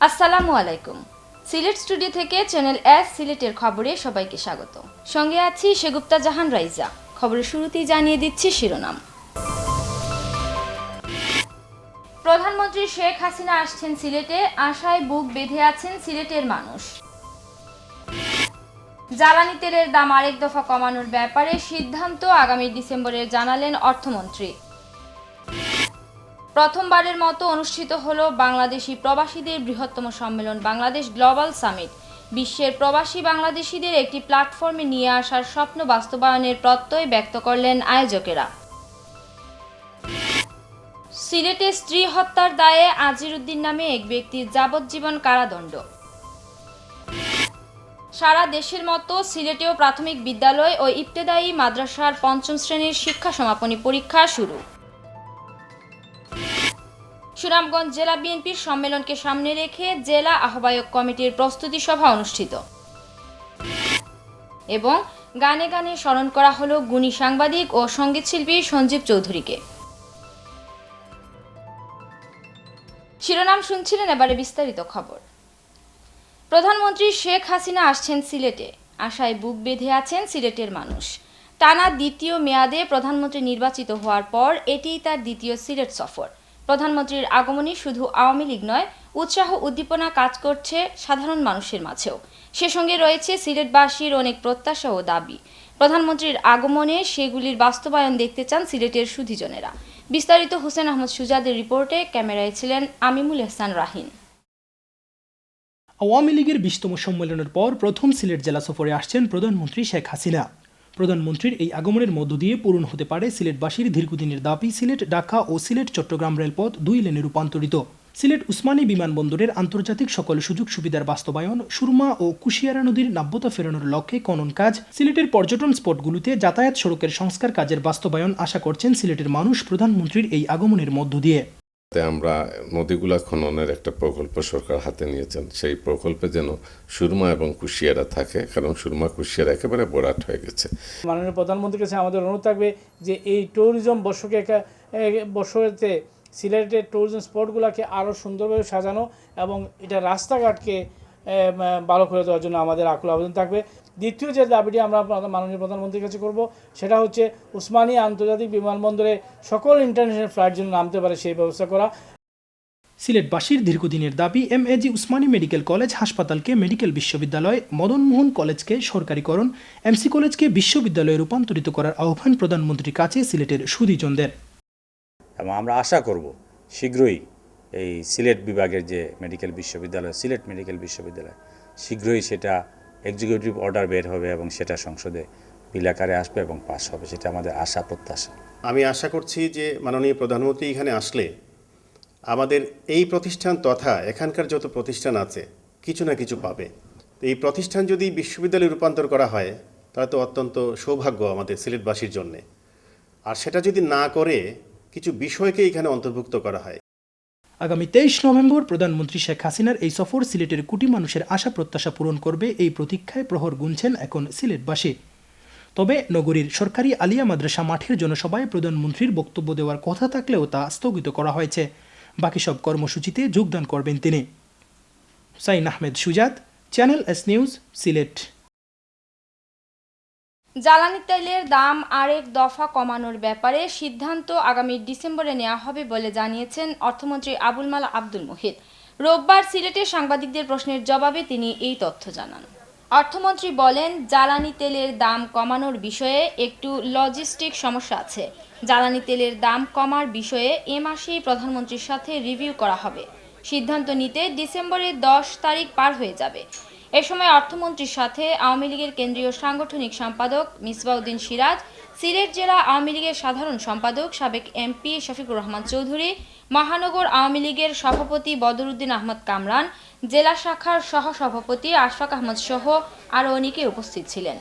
আসসালামু আলাইকুম। সিলেট স্টুডিও থেকে চ্যানেল এস সিলেটের খবরে সবাইকে স্বাগত। সঙ্গে আছি সেগুপ্তা জাহান রাইজা। খবরের শুরুতেই জানিয়ে দিচ্ছি শিরোনাম। প্রধানমন্ত্রী শেখ হাসিনা আসছেন সিলেটে, আশায় বুক বেঁধে আছেন সিলেটের মানুষ। জ্বালানি তেলের দাম আরেক দফা কমানোর ব্যাপারে সিদ্ধান্ত আগামী ডিসেম্বরে জানালেন অর্থমন্ত্রী। প্রথমবারের মতো অনুষ্ঠিত হলো বাংলাদেশি প্রবাসীদের বৃহত্তম সম্মেলন বাংলাদেশ গ্লোবাল সামিট। বিশ্বের প্রবাসী বাংলাদেশিদের একটি প্ল্যাটফর্মে নিয়ে আসার স্বপ্ন বাস্তবায়নের প্রত্যয় ব্যক্ত করলেন আয়োজকেরা। সিলেটে স্ত্রী হত্যার দায়ে আজিরউদ্দিন নামে এক ব্যক্তির যাবজ্জীবন কারাদণ্ড। সারা দেশের মতো সিলেটেও প্রাথমিক বিদ্যালয় ও ইবতেদায়ী মাদ্রাসার পঞ্চম শ্রেণীর শিক্ষা সমাপনী পরীক্ষা শুরু। সুনামগঞ্জ জেলা বিএনপির সম্মেলনকে সামনে রেখে জেলা আহ্বায়ক কমিটির প্রস্তুতি সভা অনুষ্ঠিত। এবং গানে গানে স্মরণ করা হলো গুণী সাংবাদিক ও সঙ্গীতশিল্পী সঞ্জীব চৌধুরীকে। শিরোনাম শুনছিলেন, এবারে বিস্তারিত খবর। প্রধানমন্ত্রী শেখ হাসিনা আসছেন সিলেটে, আশায় বুক বেঁধে আছেন সিলেটের মানুষ। টানা দ্বিতীয় মেয়াদে প্রধানমন্ত্রী নির্বাচিত হওয়ার পর এটিই তার দ্বিতীয় সিলেট সফর। প্রধানমন্ত্রীর আগমনে শুধু আওয়ামী লীগ নয়, উৎসাহ উদ্দীপনা কাজ করছে সাধারণ মানুষের মাঝেও। সে সঙ্গে রয়েছে সিলেটবাসীর অনেক প্রত্যাশা ও দাবি। প্রধানমন্ত্রীর আগমনে সেগুলির বাস্তবায়ন দেখতে চান সিলেটের সুধীজনেরা। বিস্তারিত হোসেন আহমদ সুজাদের রিপোর্টে, ক্যামেরায় ছিলেন আমিমুল এহসান রাহিন। আওয়ামী লীগের 20তম সম্মেলনের পর প্রথম সিলেট জেলা সফরে আসছেন প্রধানমন্ত্রী শেখ হাসিনা। প্রধানমন্ত্রীর এই আগমনের মধ্য দিয়ে পূরণ হতে পারে সিলেটবাসীর দীর্ঘদিনের দাবি সিলেট ঢাকা ও সিলেট চট্টগ্রাম রেলপথ 2 লেনে রূপান্তরিত। সিলেট উসমানী বিমানবন্দরের আন্তর্জাতিক সকল সুযোগ সুবিধার বাস্তবায়ন, সুরমা ও কুশিয়ারা নদীর নাব্যতা ফেরানোর লক্ষ্যে খনন কাজ, সিলেটের পর্যটন স্পটগুলোতে যাতায়াত সড়কের সংস্কার কাজের বাস্তবায়ন আশা করছেন সিলেটের মানুষ প্রধানমন্ত্রীর এই আগমনের মধ্য দিয়ে। আমরা নদীগুলা খননের একটা প্রকল্প সরকার হাতে নিয়েছেন, সেই প্রকল্পে যেন সুরমা এবং কুশিয়ারা থাকে, কারণ সুরমা কুশিয়ারা একেবারে ভরাট হয়ে গেছে। মাননীয় প্রধানমন্ত্রীর কাছে আমাদের অনুরোধ থাকবে যে এই ট্যুরিজম বর্ষতে সিলেটের ট্যুরিজম স্পটগুলোকে আরও সুন্দরভাবে সাজানো এবং এটা রাস্তাঘাটকে ভালো করে দেওয়ার জন্য আমাদের আকুল আবেদন থাকবে। দ্বিতীয় যে দাবিটি আমরা মাননীয় প্রধানমন্ত্রীর কাছে করব, সেটা হচ্ছে উসমানী আন্তর্জাতিক বিমানবন্দরে সকল ইন্টারন্যাশনাল ফ্লাইট যেন নামতে পারে সেই ব্যবস্থা করা। সিলেটবাসীর দীর্ঘদিনের দাবি এমএজি উসমানী মেডিকেল কলেজ হাসপাতালকে মেডিকেল বিশ্ববিদ্যালয়, মদন মোহন কলেজকে সরকারিকরণ, এমসি কলেজকে বিশ্ববিদ্যালয়ে রূপান্তরিত করার আহ্বান প্রধানমন্ত্রীর কাছে সিলেটের সুধীজনদের। এবং আমরা আশা করব শীঘ্রই এই সিলেট বিভাগের যে মেডিকেল বিশ্ববিদ্যালয়, সিলেট মেডিকেল বিশ্ববিদ্যালয়, শীঘ্রই সেটা এক্সিকিউটিভ অর্ডার বের হবে এবং সেটা সংসদে বিল আকারে আসবে এবং পাস হবে, সেটা আমাদের আশা প্রত্যাশা। আমি আশা করছি যে মাননীয় প্রধানমন্ত্রী এখানে আসলে আমাদের এই প্রতিষ্ঠান তথা এখানকার যত প্রতিষ্ঠান আছে কিছু না কিছু পাবে। তো এই প্রতিষ্ঠান যদি বিশ্ববিদ্যালয়ে রূপান্তর করা হয় তাহলে তো অত্যন্ত সৌভাগ্য আমাদের সিলেটবাসীর জন্যে। আর সেটা যদি না করে কিছু বিষয়কে এখানে অন্তর্ভুক্ত করা হয়। আগামী 23 নভেম্বর প্রধানমন্ত্রী শেখ হাসিনার এই সফর সিলেটের কোটি মানুষের আশা প্রত্যাশা পূরণ করবে, এই প্রতীক্ষায় প্রহর গুনছেন এখন সিলেটবাসী। তবে নগরীর সরকারি আলিয়া মাদ্রাসা মাঠের জনসভায় প্রধানমন্ত্রীর বক্তব্য দেওয়ার কথা থাকলেও তা স্থগিত করা হয়েছে। বাকি সব কর্মসূচিতে যোগদান করবেন তিনি। হুসাইন আহমেদ সুজাত, চ্যানেল এস নিউজ, সিলেট। জ্বালানি তেলের দাম আরেক দফা কমানোর ব্যাপারে সিদ্ধান্ত আগামী ডিসেম্বরে নেওয়া হবে বলে জানিয়েছেন অর্থমন্ত্রী আবুল মাল আব্দুল মুহিত। রোববার সিলেটে সাংবাদিকদের প্রশ্নের জবাবে তিনি এই তথ্য জানান। অর্থমন্ত্রী বলেন, জ্বালানি তেলের দাম কমানোর বিষয়ে একটু লজিস্টিক সমস্যা আছে। জ্বালানি তেলের দাম কমার বিষয়ে এ মাসেই প্রধানমন্ত্রীর সাথে রিভিউ করা হবে। সিদ্ধান্ত নিতে ডিসেম্বরের 10 তারিখ পার হয়ে যাবে। এ সময় অর্থমন্ত্রীর সাথে আওয়ামী লীগের কেন্দ্রীয় সাংগঠনিক সম্পাদক মিসবাউদ্দিন সিরাজ, সিলেট জেলা আওয়ামী লীগের সাধারণ সম্পাদক সাবেক এমপি শফিকুর রহমান চৌধুরী, মহানগর আওয়ামী লীগের সভাপতি বদরুদ্দিন আহমদ কামরান, জেলা শাখার সহ সভাপতি আশফাক আহমদ সহ আরও অনেকে উপস্থিত ছিলেন।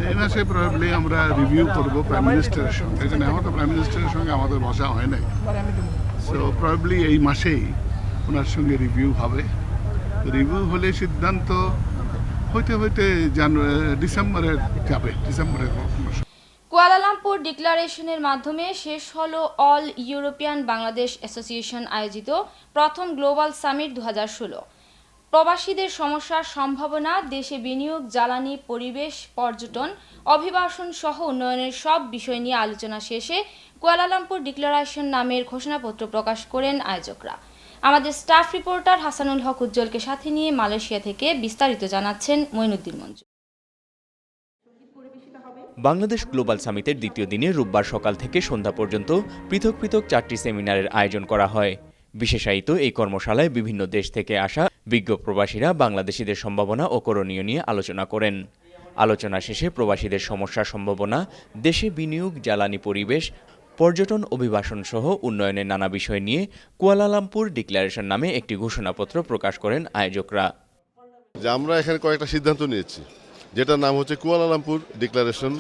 এই মাসে প্রবাবলি আমরা রিভিউ করব প্রাইম মিনিস্টারের সঙ্গে, যেন এখন প্রাইম মিনিস্টারের সঙ্গে আমাদের বসা হয় নাই। সো প্রবাবলি এই মাসেই ওনার সঙ্গে রিভিউ হবে। রিভিউ হলে সিদ্ধান্ত হইতে ডিসেম্বরের যাবে, ডিসেম্বরের। কুয়ালালামপুর ডিক্লারেশনের মাধ্যমে শেষ হলো অল ইউরোপিয়ান বাংলাদেশ অ্যাসোসিয়েশন আয়োজিত প্রথম গ্লোবাল সামিট 2016। প্রবাসীদের সমস্যার সম্ভাবনা, দেশে বিনিয়োগ, জ্বালানি, পরিবেশ, পর্যটন, অভিবাসন সহ উন্নয়নের সব বিষয় নিয়ে আলোচনা শেষে কুয়ালালামপুর ডিক্লারেশন নামের ঘোষণাপত্র প্রকাশ করেন আয়োজকরা। আমাদের স্টাফ রিপোর্টার হাসানুল হক উজ্জ্বলকে সাথে নিয়ে মালয়েশিয়া থেকে বিস্তারিত জানাচ্ছেন মঈনুদ্দিন মঞ্জু। বাংলাদেশ গ্লোবাল সামিটের দ্বিতীয় দিনে রোববার সকাল থেকে সন্ধ্যা পর্যন্ত পৃথক পৃথক 4টি সেমিনারের আয়োজন করা হয়। বিশেষায়িত এই কর্মশালায় বিভিন্ন দেশ থেকে আসা বিজ্ঞ প্রবাসীরা বাংলাদেশিদের সম্ভাবনা ও করণীয় নিয়ে আলোচনা করেন। আলোচনা শেষে প্রবাসীদের সমস্যা, সম্ভাবনা, দেশে বিনিয়োগ, জ্বালানি, পরিবেশ, পর্যটন, অভিবাসন সহ উন্নয়নের নানা বিষয় নিয়ে কুয়ালালামপুর ডিক্লারেশন নামে একটি ঘোষণাপত্র প্রকাশ করেন আয়োজকরা। যে আমরা এখানে কয়েকটা সিদ্ধান্ত নিয়েছি, যেটার নাম হচ্ছে কুয়ালালামপুর ডিক্লারেশন।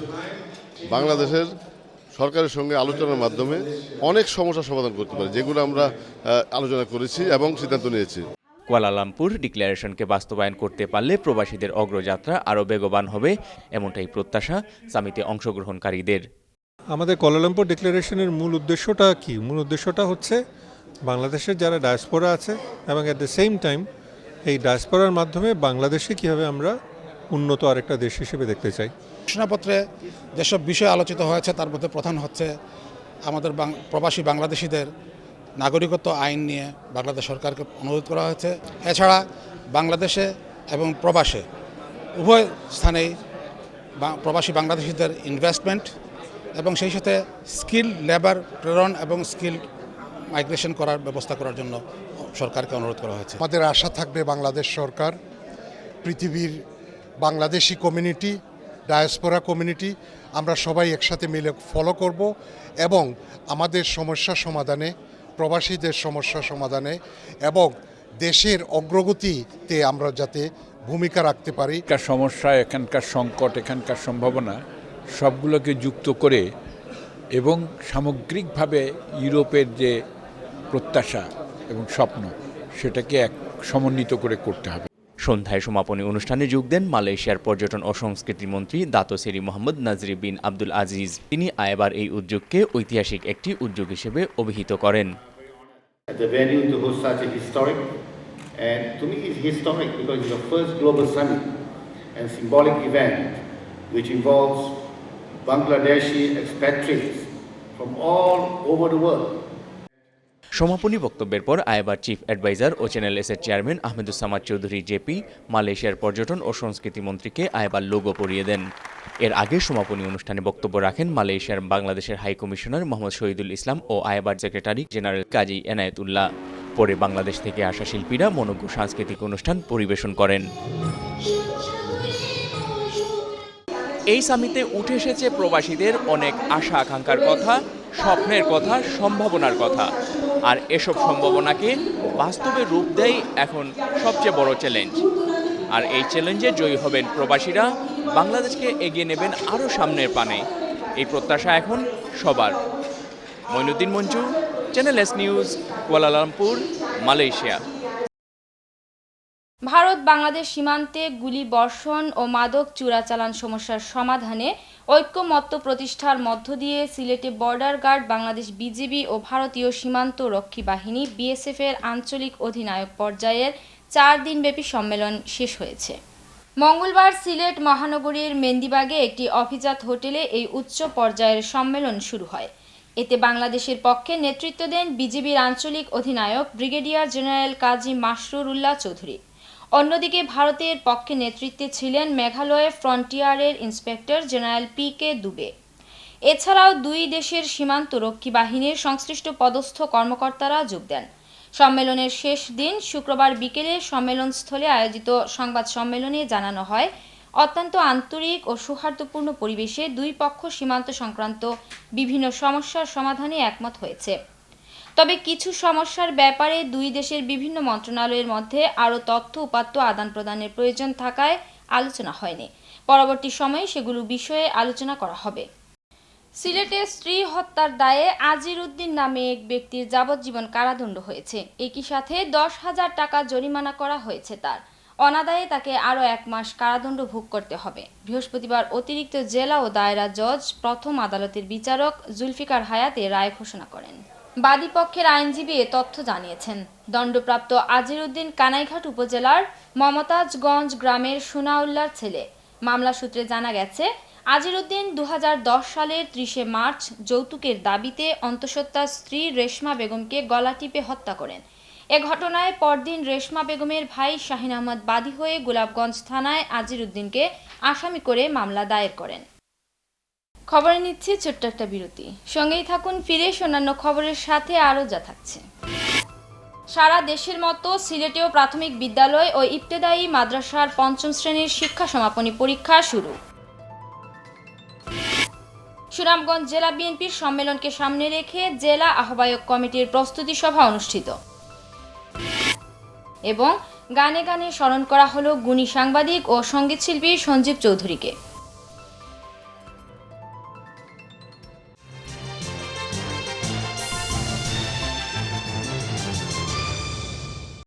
বাংলাদেশের সরকারের সঙ্গে আলোচনার মাধ্যমে অনেক সমস্যার সমাধান করতে পারে, যেগুলো আমরা আলোচনা করেছি এবং সিদ্ধান্ত নিয়েছি। কুয়ালালামপুর ডিক্লারেশনকে বাস্তবায়ন করতে পারলে প্রবাসীদের অগ্রযাত্রা আরও বেগবান হবে, এমনটাই প্রত্যাশা সামিটে অংশগ্রহণকারীদের। আমাদের কুয়ালালামপুর ডিক্লারেশনের মূল উদ্দেশ্যটা কি? মূল উদ্দেশ্যটা হচ্ছে বাংলাদেশের যারা ডায়াসপোরা আছে এবং অ্যাট দ্য সেম টাইম এই ডায়াসপোরার মাধ্যমে বাংলাদেশে কীভাবে আমরা উন্নত আরেকটা দেশ হিসেবে দেখতে চাই। ঘোষণাপত্রে যেসব বিষয় আলোচিত হয়েছে তার মধ্যে প্রধান হচ্ছে আমাদের প্রবাসী বাংলাদেশিদের নাগরিকত্ব আইন নিয়ে বাংলাদেশ সরকারকে অনুরোধ করা হয়েছে। এছাড়া বাংলাদেশে এবং প্রবাসে উভয় স্থানেই প্রবাসী বাংলাদেশিদের ইনভেস্টমেন্ট এবং সেই সাথে স্কিল লেবার প্রেরণ এবং স্কিল মাইগ্রেশন করার ব্যবস্থা করার জন্য সরকারকে অনুরোধ করা হয়েছে। আমাদের আশা থাকবে বাংলাদেশ সরকার পৃথিবীর বাংলাদেশি কমিউনিটি, ডায়াসপোরা কমিউনিটি আমরা সবাই একসাথে মিলে ফলো করব এবং আমাদের সমস্যা সমাধানে, প্রবাসীদের সমস্যা সমাধানে এবং দেশের অগ্রগতিতে আমরা যাতে ভূমিকা রাখতে পারি। এখানকার সমস্যা, এখানকার সংকট, এখানকার সম্ভাবনা সবগুলোকে যুক্ত করে এবং সামগ্রিকভাবে ইউরোপের যে প্রত্যাশা এবং স্বপ্ন সেটাকে এক সমন্বিত করে করতে হবে। সন্ধ্যায় সমাপনী অনুষ্ঠানে যোগ দেন মালয়েশিয়ার পর্যটন ও সংস্কৃতি মন্ত্রী দাতো সেরি মোহাম্মদ নাজরি বিন আব্দুল আজিজ। তিনি আয়বার এই উদ্যোগকে ঐতিহাসিক একটি উদ্যোগ হিসেবে অভিহিত করেন। সমাপনী বক্তব্যের পর আয়বার চিফ অ্যাডভাইজার ও চ্যানেল এস এর চেয়ারম্যান আহমেদুজ্জামান চৌধুরী জেপি মালয়েশিয়ার পর্যটন ও সংস্কৃতি মন্ত্রীকে আয়বার লোগো পরিয়ে দেন। এর আগে সমাপনী অনুষ্ঠানে বক্তব্য রাখেন মালয়েশিয়ার বাংলাদেশের হাই কমিশনার মোহাম্মদ শহীদুল ইসলাম ও আয়বার সেক্রেটারি জেনারেল কাজী এনায়েতুল্লাহ। পরে বাংলাদেশ থেকে আসা শিল্পীরা মনোজ্ঞ সাংস্কৃতিক অনুষ্ঠান পরিবেশন করেন। এই সামিটে উঠে এসেছে প্রবাসীদের অনেক আশা আকাঙ্ক্ষার কথা, স্বপ্নের কথা, সম্ভাবনার কথা। আর এসব সম্ভাবনাকে বাস্তবে রূপ দেয় এখন সবচেয়ে বড় চ্যালেঞ্জ। আর এই চ্যালেঞ্জে জয়ী হবেন প্রবাসীরা, বাংলাদেশকে এগিয়ে নেবেন আরও সামনের পানে। এই প্রত্যাশা এখন সবার। Moinuddin Manju, channel S news, Kuala Lumpur, Malaysia. Bharat Bangladesh সীমান্তে গুলি বর্ষণ ও মাদক চোরাচালান সমস্যার সমাধানে ঐক্যমত্য প্রতিষ্ঠার মধ্য দিয়ে সিলেটে বর্ডার গার্ড বাংলাদেশ বিজিবি ও ভারতীয় সীমান্ত রক্ষী বাহিনী বিএসএফ এর আঞ্চলিক অধিনায়ক পর্যায়ের 4 দিনব্যাপী সম্মেলন শেষ হয়েছে। মঙ্গলবার সিলেট মহানগরীর মেন্দিবাগে একটি অভিজাত হোটেলে এই উচ্চ পর্যায়ের সম্মেলন শুরু হয়। এতে বাংলাদেশের পক্ষে নেতৃত্ব দেন বিজিবির আঞ্চলিক অধিনায়ক ব্রিগেডিয়ার জেনারেল কাজী মাসরুর উল্লাহ চৌধুরী। অন্যদিকে ভারতের পক্ষে নেতৃত্বে ছিলেন মেঘালয় ফ্রন্টিয়ারের ইন্সপেক্টর জেনারেল পি.কে. দুবে। এছাড়াও দুই দেশের সীমান্ত রক্ষী বাহিনীর সংশ্লিষ্ট পদস্থ কর্মকর্তারা যোগ দেন। সম্মেলনের শেষ দিন শুক্রবার বিকেলে সম্মেলনস্থলে আয়োজিত সংবাদ সম্মেলনে জানানো হয়, অত্যন্ত আন্তরিক ও সৌহার্দ্যপূর্ণ পরিবেশে দুই পক্ষ সীমান্ত সংক্রান্ত বিভিন্ন সমস্যার সমাধানে একমত হয়েছে। তবে কিছু সমস্যার ব্যাপারে দুই দেশের বিভিন্ন মন্ত্রণালয়ের মধ্যে আরও তথ্য উপাত্ত আদান প্রদানের প্রয়োজন থাকায় আলোচনা হয়নি। পরবর্তী সময়ে সেগুলো বিষয়ে আলোচনা করা হবে। সিলেটে স্ত্রী হত্যার দায়ে আজির উদ্দিন নামে এক ব্যক্তির যাবজ্জীবন কারাদণ্ড হয়েছে। একই সাথে 10,000 টাকা জরিমানা করা হয়েছে তার। অনাদায়ে তাকে আরও 1 মাস কারাদণ্ড ভোগ করতে হবে। বৃহস্পতিবার অতিরিক্ত জেলা ও দায়রা জজ প্রথম আদালতের বিচারক জুলফিকার হায়াতে রায় ঘোষণা করেন। বাদীপক্ষের আইনজীবী এ তথ্য জানিয়েছেন। দণ্ডপ্রাপ্ত আজিরউদ্দিন কানাইঘাট উপজেলার মমতাজগঞ্জ গ্রামের সোনাউল্লার ছেলে। মামলা সূত্রে জানা গেছে, আজিরউদ্দিন 2010 সালের 30 মার্চ যৌতুকের দাবিতে অন্তঃসত্ত্বা স্ত্রী রেশমা বেগমকে গলা টিপে হত্যা করেন। এ ঘটনায় পরদিন রেশমা বেগমের ভাই শাহিন আহমদ বাদী হয়ে গোলাপগঞ্জ থানায় আজিরউদ্দিনকে আসামি করে মামলা দায়ের করেন। খবরে নিচ্ছে ছোট্ট একটা বিরতি, সঙ্গেই থাকুন। ফিরে অন্যান্য খবরের সাথে আরও যা থাকছে। সারা দেশের মতো সিলেটেও প্রাথমিক বিদ্যালয় ও ইবতেদায়ী মাদ্রাসার 5ম শ্রেণীর শিক্ষা সমাপনী পরীক্ষা শুরু। সুনামগঞ্জ জেলা বিএনপির সম্মেলনকে সামনে রেখে জেলা আহ্বায়ক কমিটির প্রস্তুতি সভা অনুষ্ঠিত এবং গানে গানে স্মরণ করা হলো গুণী সাংবাদিক ও সঙ্গীতশিল্পী সঞ্জীব চৌধুরীকে।